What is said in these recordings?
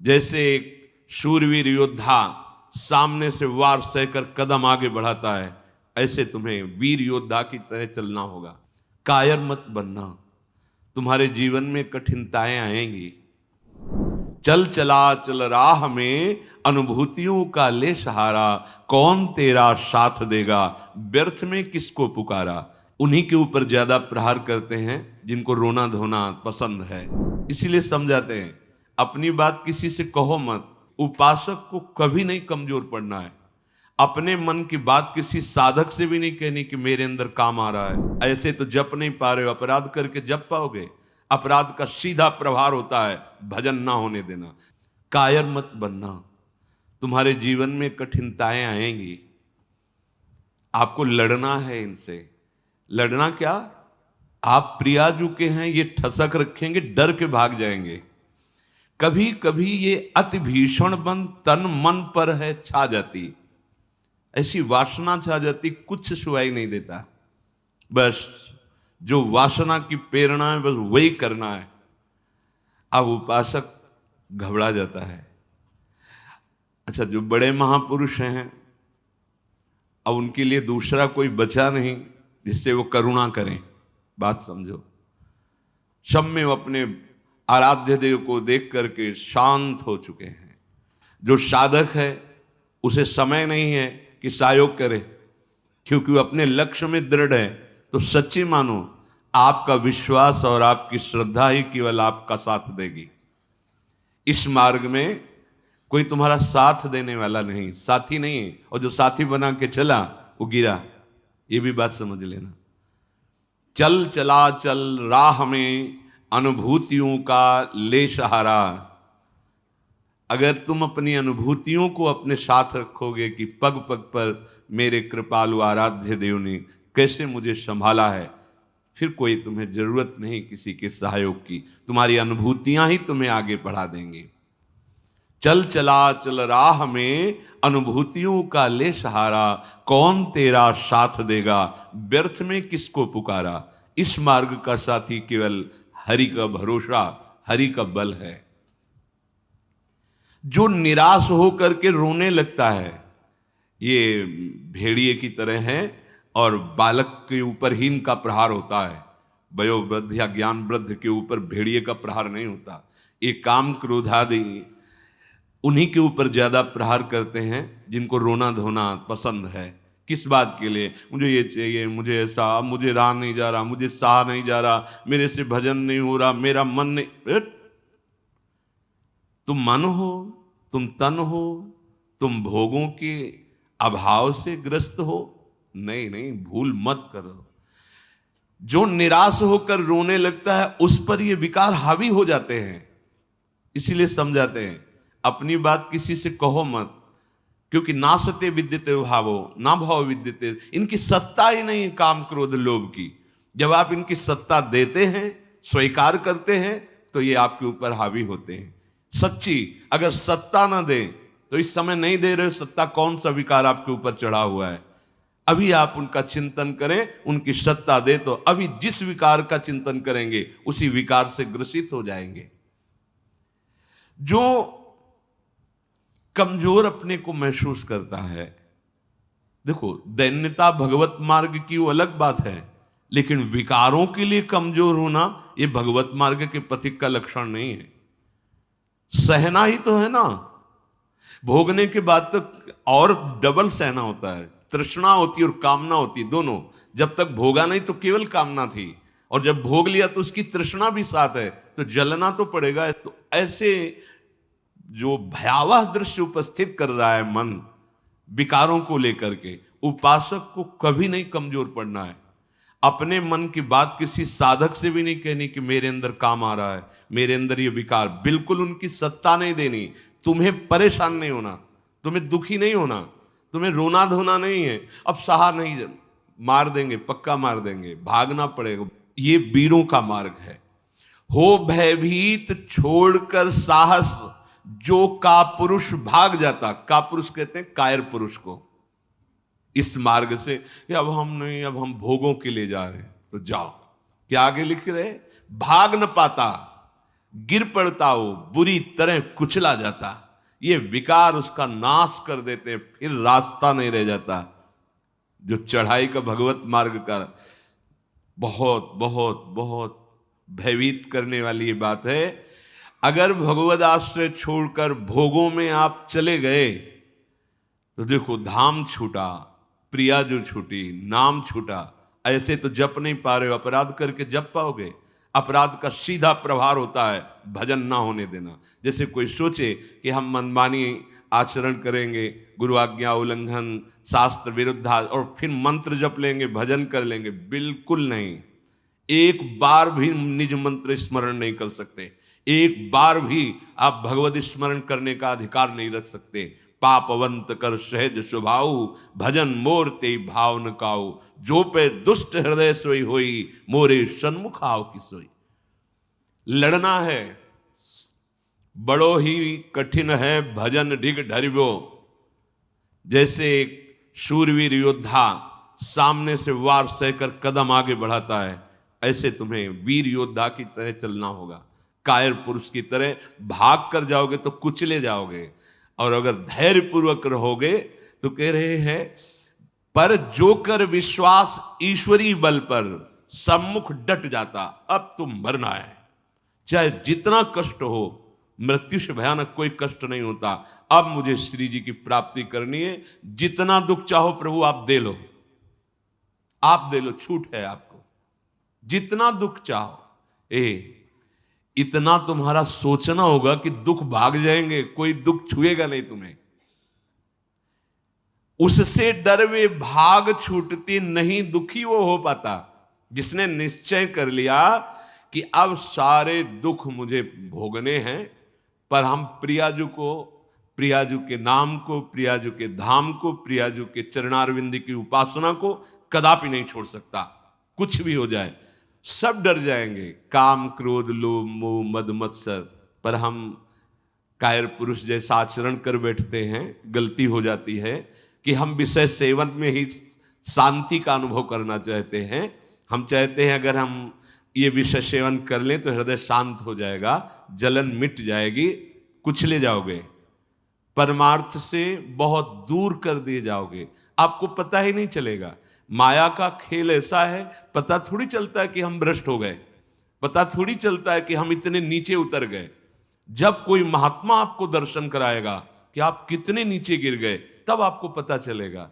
जैसे एक शूरवीर योद्धा सामने से वार सहकर कदम आगे बढ़ाता है, ऐसे तुम्हें वीर योद्धा की तरह चलना होगा। कायर मत बनना, तुम्हारे जीवन में कठिनताएं आएंगी। चल चला चल राह में अनुभूतियों का ले सहारा, कौन तेरा साथ देगा व्यर्थ में किसको पुकारा। उन्हीं के ऊपर ज्यादा प्रहार करते हैं जिनको रोना धोना पसंद है, इसीलिए समझाते हैं अपनी बात किसी से कहो मत। उपासक को कभी नहीं कमजोर पड़ना है। अपने मन की बात किसी साधक से भी नहीं कहनी कि मेरे अंदर काम आ रहा है। ऐसे तो जप नहीं पा रहे हो, अपराध करके जप पाओगे? अपराध का सीधा प्रभार होता है भजन ना होने देना। कायर मत बनना, तुम्हारे जीवन में कठिनताएं आएंगी, आपको लड़ना है इनसे। लड़ना क्या, आप प्रियाजू के हैं, ये ठसक रखेंगे, डर के भाग जाएंगे। कभी कभी ये अति भीषण बन तन मन पर है छा जाती, ऐसी वासना छा जाती, कुछ सुनाई नहीं देता। बस जो वासना की प्रेरणा है बस वही करना है। अब उपासक घबरा जाता है। अच्छा, जो बड़े महापुरुष हैं, अब उनके लिए दूसरा कोई बचा नहीं जिससे वो करुणा करें। बात समझो, सब में वो अपने आराध्य देव को देख करके शांत हो चुके हैं। जो साधक है उसे समय नहीं है कि सहयोग करे, क्योंकि वो अपने लक्ष्य में दृढ़ है। तो सच्ची मानो, आपका विश्वास और आपकी श्रद्धा ही केवल आपका साथ देगी। इस मार्ग में कोई तुम्हारा साथ देने वाला नहीं, साथी नहीं है। और जो साथी बना के चला वो गिरा, ये भी बात समझ लेना। चल चला चल राह में अनुभूतियों का ले सहारा। अगर तुम अपनी अनुभूतियों को अपने साथ रखोगे कि पग पग पर मेरे कृपालु आराध्य देव ने कैसे मुझे संभाला है, फिर कोई तुम्हें जरूरत नहीं किसी के सहयोग की। तुम्हारी अनुभूतियां ही तुम्हें आगे बढ़ा देंगी। चल चला चल राह में अनुभूतियों का ले सहारा, कौन तेरा साथ देगा व्यर्थ में किसको पुकारा। इस मार्ग का साथी केवल हरि का भरोसा, हरि का बल है। जो निराश होकर के रोने लगता है, ये भेड़िए की तरह है और बालक के ऊपर ही इनका प्रहार होता है। वयोवृद्ध या ज्ञान वृद्ध के ऊपर भेड़िए का प्रहार नहीं होता। ये काम क्रोधादि उन्हीं के ऊपर ज्यादा प्रहार करते हैं जिनको रोना धोना पसंद है। किस बात के लिए, मुझे ये चाहिए, मुझे ऐसा, मुझे रहा नहीं जा रहा, मुझे सहा नहीं जा रहा, मेरे से भजन नहीं हो रहा, मेरा मन नहीं। तुम मन हो, तुम तन हो, तुम भोगों के अभाव से ग्रस्त हो? नहीं नहीं, भूल मत करो। जो निराश होकर रोने लगता है उस पर ये विकार हावी हो जाते हैं। इसीलिए समझाते हैं अपनी बात किसी से कहो मत, क्योंकि नासते विद्यते भावो ना भाव विद्यते। इनकी सत्ता ही नहीं है काम क्रोध लोभ की। जब आप इनकी सत्ता देते हैं, स्वीकार करते हैं, तो ये आपके ऊपर हावी होते हैं। सच्ची अगर सत्ता ना दे तो इस समय नहीं दे रहे हो सत्ता, कौन सा विकार आपके ऊपर चढ़ा हुआ है। अभी आप उनका चिंतन करें, उनकी सत्ता दे तो अभी जिस विकार का चिंतन करेंगे उसी विकार से ग्रसित हो जाएंगे। जो कमजोर अपने को महसूस करता है, देखो दैन्यता भगवत मार्ग की वो अलग बात है, लेकिन विकारों के लिए कमजोर होना ये भगवत मार्ग के पथिक का लक्षण नहीं है। सहना ही तो है ना, भोगने के बाद तो और डबल सहना होता है। तृष्णा होती और कामना होती, दोनों। जब तक भोगा नहीं तो केवल कामना थी, और जब भोग लिया तो उसकी तृष्णा भी साथ है, तो जलना तो पड़ेगा। तो ऐसे जो भयावह दृश्य उपस्थित कर रहा है मन विकारों को लेकर के, उपासक को कभी नहीं कमजोर पड़ना है। अपने मन की बात किसी साधक से भी नहीं कहनी कि मेरे अंदर काम आ रहा है, मेरे अंदर ये विकार। बिल्कुल उनकी सत्ता नहीं देनी। तुम्हें परेशान नहीं होना, तुम्हें दुखी नहीं होना, तुम्हें रोना धोना नहीं है। अब सहा नहीं, मार देंगे, पक्का मार देंगे, भागना पड़ेगा। ये वीरों का मार्ग है। हो भयभीत छोड़कर साहस, जो कापुरुष भाग जाता। कापुरुष कहते हैं कायर पुरुष को। इस मार्ग से कि अब हम नहीं, अब हम भोगों के लिए जा रहे हैं, तो जाओ। क्या आगे लिख रहे, भाग न पाता। गिर पड़ता हो, बुरी तरह कुचला जाता। ये विकार उसका नाश कर देते, फिर रास्ता नहीं रह जाता। जो चढ़ाई का भगवत मार्ग का बहुत बहुत बहुत भयभीत करने वाली ये बात है। अगर भगवद आश्रय छोड़कर भोगों में आप चले गए तो देखो, धाम छूटा, प्रिया जो छूटी, नाम छूटा। ऐसे तो जप नहीं पा रहे हो, अपराध करके जप पाओगे? अपराध का सीधा प्रभाव होता है भजन ना होने देना। जैसे कोई सोचे कि हम मनमानी आचरण करेंगे, गुरु आज्ञा उल्लंघन, शास्त्र विरुद्ध, और फिर मंत्र जप लेंगे, भजन कर लेंगे। बिल्कुल नहीं। एक बार भी निज मंत्र स्मरण नहीं कर सकते, एक बार भी आप भगवत स्मरण करने का अधिकार नहीं रख सकते। पापवंत कर सहज स्वभाव, भजन मोर ते भाव न काऊ। जो पे दुष्ट हृदय सोई होई, मोरे सन्मुख आओ की सोई। लड़ना है, बड़ो ही कठिन है भजन ढिग ढरिबो। जैसे एक शूरवीर योद्धा सामने से वार सहकर कदम आगे बढ़ाता है, ऐसे तुम्हें वीर योद्धा की तरह चलना होगा। कायर पुरुष की तरह भाग कर जाओगे तो कुचले जाओगे, और अगर धैर्य पूर्वक रहोगे तो कह रहे हैं, पर जो कर विश्वास ईश्वरी बल पर, सम्मुख डट जाता। अब तुम मरना है, चाहे जितना कष्ट हो, मृत्यु से भयानक कोई कष्ट नहीं होता। अब मुझे श्री जी की प्राप्ति करनी है, जितना दुख चाहो प्रभु आप दे लो, आप दे लो, छूट है आपको, जितना दुख चाहो। इतना तुम्हारा सोचना होगा कि दुख भाग जाएंगे, कोई दुख छुएगा नहीं तुम्हें। उससे डर वे भाग छूटती नहीं, दुखी वो हो पाता जिसने निश्चय कर लिया कि अब सारे दुख मुझे भोगने हैं, पर हम प्रियाजू को, प्रियाजू के नाम को, प्रियाजू के धाम को, प्रियाजू के चरणारविंद की उपासना को कदापि नहीं छोड़ सकता। कुछ भी हो जाए, सब डर जाएंगे, काम क्रोध लोभ मोह मद मत्सर, पर हम कायर पुरुष जैसा आचरण कर बैठते हैं। गलती हो जाती है कि हम विषय सेवन में ही शांति का अनुभव करना चाहते हैं। हम चाहते हैं अगर हम ये विषय सेवन कर लें तो हृदय शांत हो जाएगा, जलन मिट जाएगी, कुचले जाओगे, परमार्थ से बहुत दूर कर दिए जाओगे, आपको पता ही नहीं चलेगा। माया का खेल ऐसा है, पता थोड़ी चलता है कि हम भ्रष्ट हो गए, पता थोड़ी चलता है कि हम इतने नीचे उतर गए। जब कोई महात्मा आपको दर्शन कराएगा कि आप कितने नीचे गिर गए, तब आपको पता चलेगा।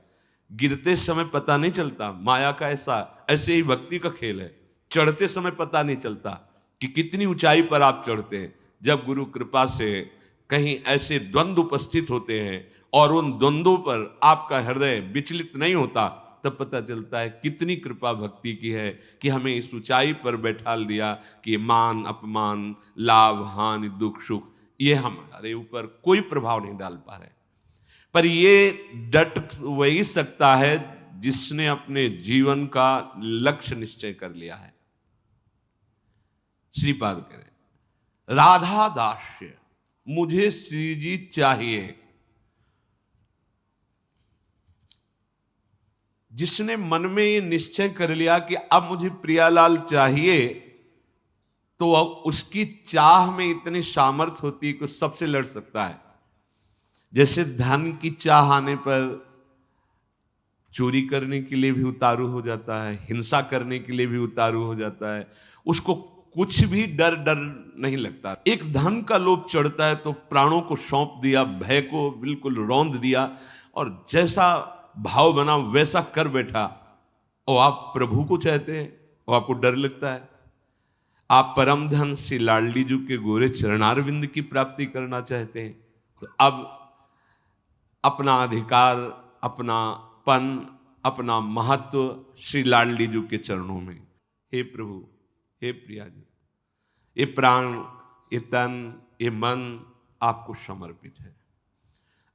गिरते समय पता नहीं चलता। माया का ऐसे ही भक्ति का खेल है, चढ़ते समय पता नहीं चलता कि कितनी ऊंचाई पर आप चढ़ते हैं। जब गुरु कृपा से कहीं ऐसे द्वंद्व उपस्थित होते हैं और उन द्वंद्वों पर आपका हृदय विचलित नहीं होता, तब पता चलता है कितनी कृपा भक्ति की है कि हमें इस ऊंचाई पर बैठाल दिया कि मान अपमान, लाभ हानि, दुख सुख, ये हमारे ऊपर कोई प्रभाव नहीं डाल पा रहे। पर ये डट वही सकता है जिसने अपने जीवन का लक्ष्य निश्चय कर लिया है। श्रीपाद कह रहे, राधा दास्य, मुझे श्री जी चाहिए। जिसने मन में ये निश्चय कर लिया कि अब मुझे प्रियालाल चाहिए, तो उसकी चाह में इतनी सामर्थ्य होती है कि सबसे लड़ सकता है। जैसे धन की चाह आने पर चोरी करने के लिए भी उतारू हो जाता है, हिंसा करने के लिए भी उतारू हो जाता है, उसको कुछ भी डर नहीं लगता। एक धन का लोभ चढ़ता है तो प्राणों को सौंप दिया, भय को बिल्कुल रौंद दिया, और जैसा भाव बना वैसा कर बैठा। और आप प्रभु को चाहते हैं और आपको डर लगता है। आप परम धन श्री लाडली जी के गोरे चरणारविंद की प्राप्ति करना चाहते हैं, तो अब अपना अधिकार, अपना पन, अपना महत्व श्री लाडली जी के चरणों में। हे प्रभु, हे प्रिया जी, ये प्राण, ये तन, ये मन आपको समर्पित है।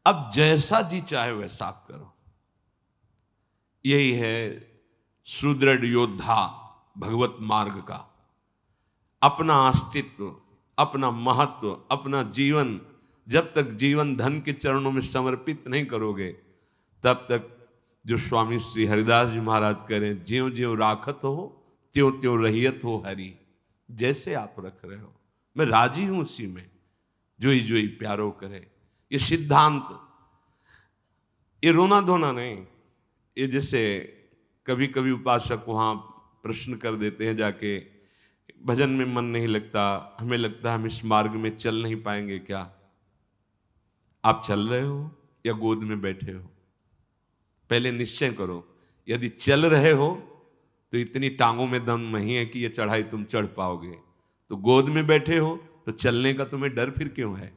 अब जैसा जी चाहे वैसा आप करो। यही है सुदृढ़ योद्धा भगवत मार्ग का। अपना अस्तित्व, अपना महत्व, अपना जीवन जब तक जीवन धन के चरणों में समर्पित नहीं करोगे, तब तक जो स्वामी श्री हरिदास जी महाराज करें, ज्यों ज्यों राखत हो त्यों त्यों रहियत हो हरि। जैसे आप रख रहे हो मैं राजी हूं उसी में, जोई जोई प्यारो करे। ये सिद्धांत, ये रोना धोना नहीं। ये जैसे कभी कभी उपासक वहां प्रश्न कर देते हैं जाके, भजन में मन नहीं लगता, हमें लगता है हम इस मार्ग में चल नहीं पाएंगे क्या? आप चल रहे हो या गोद में बैठे हो? पहले निश्चय करो। यदि चल रहे हो तो इतनी टांगों में दम नहीं है कि ये चढ़ाई तुम चढ़ पाओगे। तो गोद में बैठे हो तो चलने का तुम्हें डर फिर क्यों है?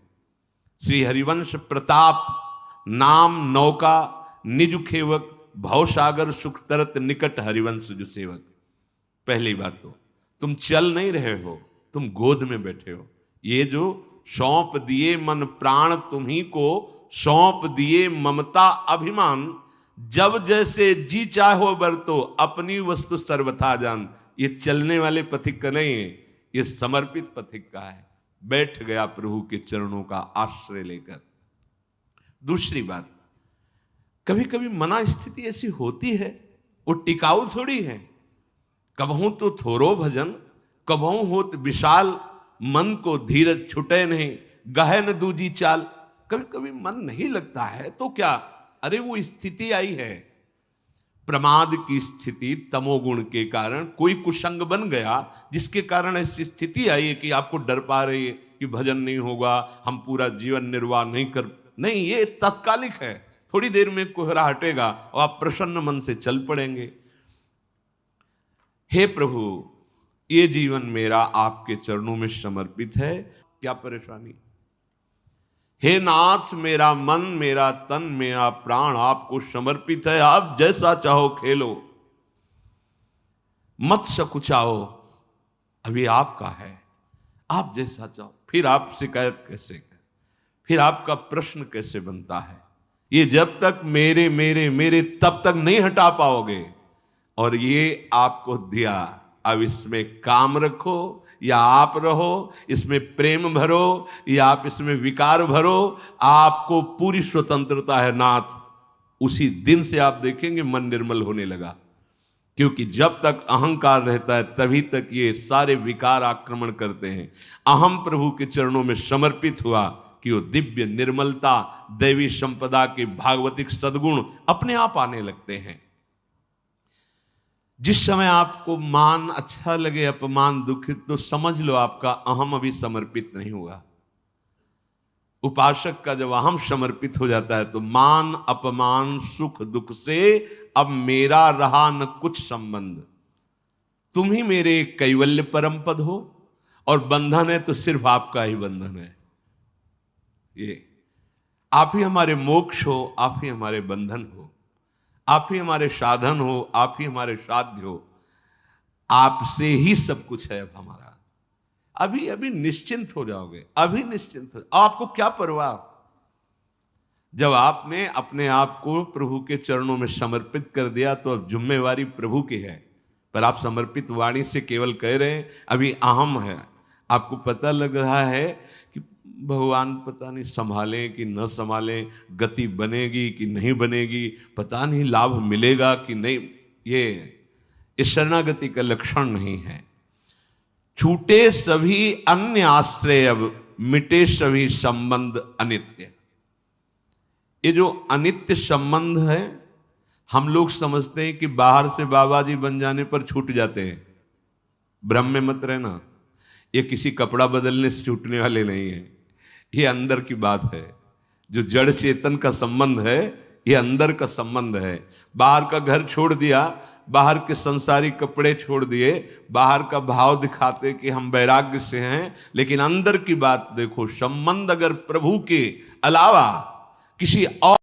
श्री हरिवंश प्रताप नाम नौका निज खेवक, भवसागर सुख तरत निकट हरिवंश जो सेवक। पहली बात तो तुम चल नहीं रहे हो, तुम गोद में बैठे हो। ये जो सौंप दिए मन प्राण तुम्ही को, सौंप दिए ममता अभिमान, जब जैसे जी चाहो बरतो, अपनी वस्तु सर्वथा जान। ये चलने वाले पथिक का नहीं है, ये समर्पित पथिक का है। बैठ गया प्रभु के चरणों का आश्रय लेकर। दूसरी बात, कभी कभी मना स्थिति ऐसी होती है, वो टिकाऊ थोड़ी है। कबहू तो थोरो भजन, कबहू होत विशाल, मन को धीरज छुटे नहीं, गहन दूजी चाल। कभी कभी मन नहीं लगता है तो क्या, अरे वो स्थिति आई है, प्रमाद की स्थिति, तमोगुण के कारण कोई कुसंग बन गया, जिसके कारण ऐसी स्थिति आई है कि आपको डर पा रही है कि भजन नहीं होगा, हम पूरा जीवन निर्वाह नहीं कर। नहीं, ये तात्कालिक है, थोड़ी देर में कोहरा हटेगा और आप प्रसन्न मन से चल पड़ेंगे। हे प्रभु, ये जीवन मेरा आपके चरणों में समर्पित है, क्या परेशानी? हे नाथ, मेरा मन, मेरा तन, मेरा प्राण आपको समर्पित है, आप जैसा चाहो खेलो, मत सकुचाओ, अभी आपका है, आप जैसा चाहो। फिर आप शिकायत कैसे करें? फिर आपका प्रश्न कैसे बनता है? ये जब तक मेरे मेरे मेरे तब तक नहीं हटा पाओगे। और ये आपको दिया, अब इसमें काम रखो या आप रहो, इसमें प्रेम भरो या आप इसमें विकार भरो, आपको पूरी स्वतंत्रता है नाथ। उसी दिन से आप देखेंगे मन निर्मल होने लगा। क्योंकि जब तक अहंकार रहता है तभी तक ये सारे विकार आक्रमण करते हैं। अहम प्रभु के चरणों में समर्पित हुआ कि वो दिव्य निर्मलता, दैवी संपदा के भागवतिक सद्गुण अपने आप आने लगते हैं। जिस समय आपको मान अच्छा लगे, अपमान दुखित, तो समझ लो आपका अहम अभी समर्पित नहीं हुआ। उपासक का जब अहम समर्पित हो जाता है तो मान अपमान सुख दुख से अब मेरा रहा न कुछ संबंध। तुम ही मेरे कैवल्य परम पद हो, और बंधन है तो सिर्फ आपका ही बंधन है। ये आप ही हमारे मोक्ष हो, आप ही हमारे बंधन हो, आप ही हमारे साधन हो, आप ही हमारे साध्य हो। आपसे ही सब कुछ है अब हमारा। अभी अभी निश्चिंत हो जाओगे, अभी निश्चिंत हो। आपको क्या परवाह? जब आपने अपने आप को प्रभु के चरणों में समर्पित कर दिया तो अब जिम्मेवारी प्रभु की है। पर आप समर्पित वाणी से केवल कह रहे हैं, अभी अहम है। आपको पता लग रहा है कि भगवान पता नहीं संभालें कि न संभालें, गति बनेगी कि नहीं बनेगी, पता नहीं लाभ मिलेगा कि नहीं। ये शरणागति का लक्षण नहीं है। छूटे सभी अन्य आश्रय, अब मिटे सभी संबंध अनित्य। ये जो अनित्य संबंध है, हम लोग समझते हैं कि बाहर से बाबा जी बन जाने पर छूट जाते हैं। भ्रम में मत रहना, ये किसी कपड़ा बदलने से छूटने वाले नहीं है। ये अंदर की बात है। जो जड़ चेतन का संबंध है, ये अंदर का संबंध है। बाहर का घर छोड़ दिया, बाहर के संसारिक कपड़े छोड़ दिए, बाहर का भाव दिखाते कि हम वैराग्य से हैं, लेकिन अंदर की बात देखो। संबंध अगर प्रभु के अलावा किसी और